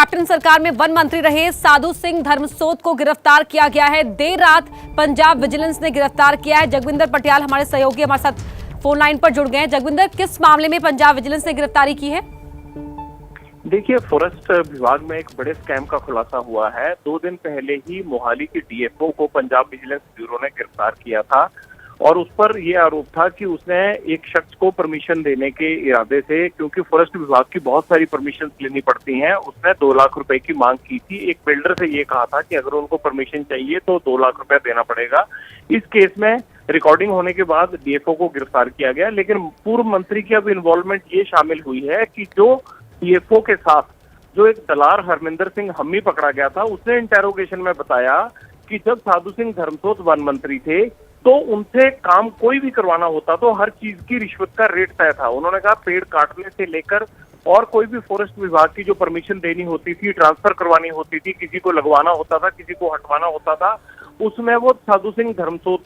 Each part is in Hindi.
कैप्टन सरकार में वन मंत्री रहे साधु सिंह धर्मसोत को गिरफ्तार किया गया है। देर रात पंजाब विजिलेंस ने गिरफ्तार किया है। जगविंदर पटियाल हमारे सहयोगी हमारे साथ फोन लाइन पर जुड़ गए हैं। जगविंदर, किस मामले में पंजाब विजिलेंस ने गिरफ्तारी की है? देखिए, फॉरेस्ट विभाग में एक बड़े स्कैम का खुलासा हुआ है। 2 दिन पहले ही मोहाली के डीएफओ को पंजाब विजिलेंस ब्यूरो ने गिरफ्तार किया था और उस पर यह आरोप था कि उसने एक शख्स को परमिशन देने के इरादे से, क्योंकि फॉरेस्ट विभाग की बहुत सारी परमिशन लेनी पड़ती हैं, उसने 2 लाख रुपए की मांग की थी। एक बिल्डर से ये कहा था कि अगर उनको परमिशन चाहिए तो 2 लाख रुपया देना पड़ेगा। इस केस में रिकॉर्डिंग होने के बाद डीएफओ को गिरफ्तार किया गया, लेकिन पूर्व मंत्री की अब इन्वॉल्वमेंट ये शामिल हुई है कि जो डीएफओ के साथ जो एक दलाल हरमिंदर सिंह हम्मी पकड़ा गया था, उसने इंटेरोगेशन में बताया कि जब साधु सिंह धर्मसोत वन मंत्री थे तो उनसे काम कोई भी करवाना होता तो हर चीज की रिश्वत का रेट तय था। उन्होंने कहा पेड़ काटने से लेकर और कोई भी फॉरेस्ट विभाग की जो परमिशन देनी होती थी, ट्रांसफर करवानी होती थी, किसी को लगवाना होता था, किसी को हटवाना होता था, उसमें वो साधु सिंह धर्मसोत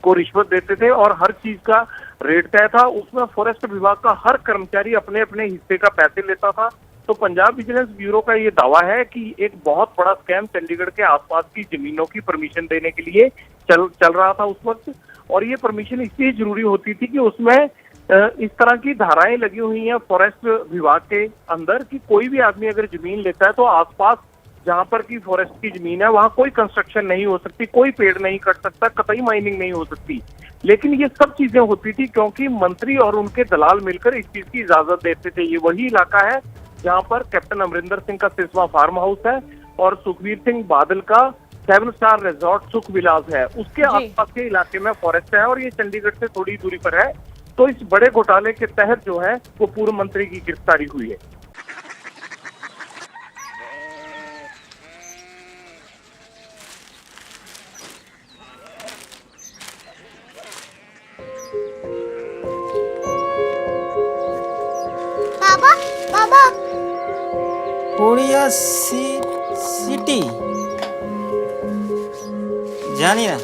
को रिश्वत देते थे और हर चीज का रेट तय था। उसमें फॉरेस्ट विभाग का हर कर्मचारी अपने अपने हिस्से का पैसे लेता था। तो पंजाब विजिलेंस ब्यूरो का ये दावा है कि एक बहुत बड़ा स्कैम चंडीगढ़ के आसपास की जमीनों की परमिशन देने के लिए चल रहा था उस वक्त। और ये परमिशन इसलिए जरूरी होती थी कि उसमें इस तरह की धाराएं लगी हुई हैं फॉरेस्ट विभाग के अंदर कि कोई भी आदमी अगर जमीन लेता है तो आसपास जहां पर की फॉरेस्ट की जमीन है वहां कोई कंस्ट्रक्शन नहीं हो सकती, कोई पेड़ नहीं कट सकता, कतई माइनिंग नहीं हो सकती। लेकिन ये सब चीजें होती थी क्योंकि मंत्री और उनके दलाल मिलकर इस चीज की इजाजत देते थे। ये वही इलाका है जहां पर कैप्टन अमरिंदर सिंह का सिसवा फार्म हाउस है और सुखबीर सिंह बादल का 7 स्टार रिजॉर्ट सुख विलास है। उसके आसपास के इलाके में फॉरेस्ट है और ये चंडीगढ़ से थोड़ी दूरी पर है। तो इस बड़े घोटाले के तहत जो है वो पूर्व मंत्री की गिरफ्तारी हुई है। बाबा बाबा कोरिया सिटी জানি না।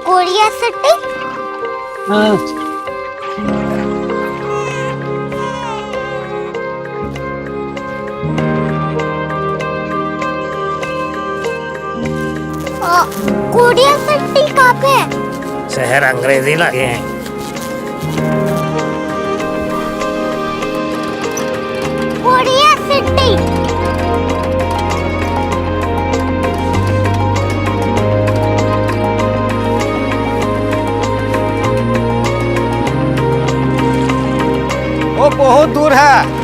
कोरिया सिटी कोरिया सिटी कहाँ पे है? शहर अंग्रेजी लगे हैं। कोरिया सिटी वो बहुत दूर है।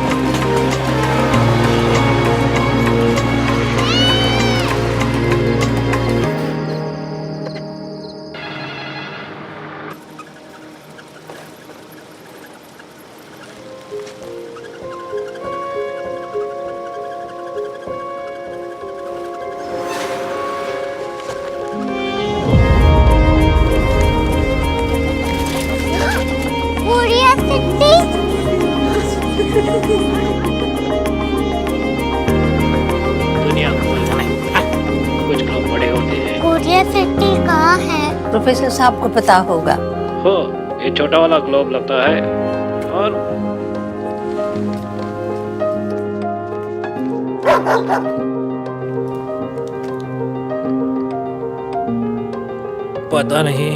कोरिया सिटी दुनिया को कुछ लोग बड़े होते हैं। कोरिया सिटी कहाँ है? प्रोफेसर साहब को पता होगा। हो, ये छोटा वाला ग्लोब लगता है और पता नहीं,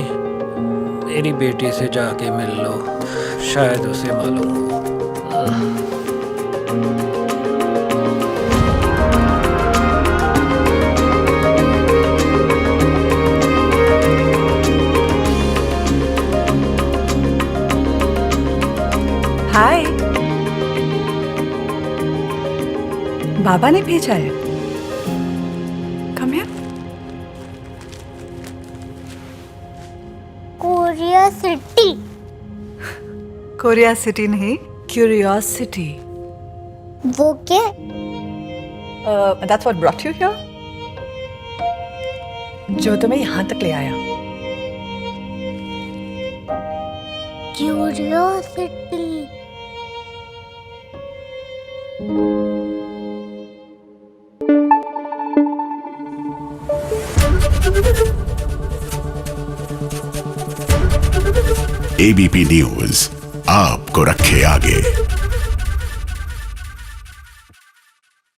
मेरी बेटी से जाके मिल लो, शायद उसे मालूम हो। हाय, बाबा ने भेजा है। Come here. Korea city Korea city नहीं, क्यूरियोसिटी। वो क्या? That's what brought you here, जो तुम्हें यहाँ तक ले आया। क्यूरियोसिटी एबीपी न्यूज आपको रखे आगे।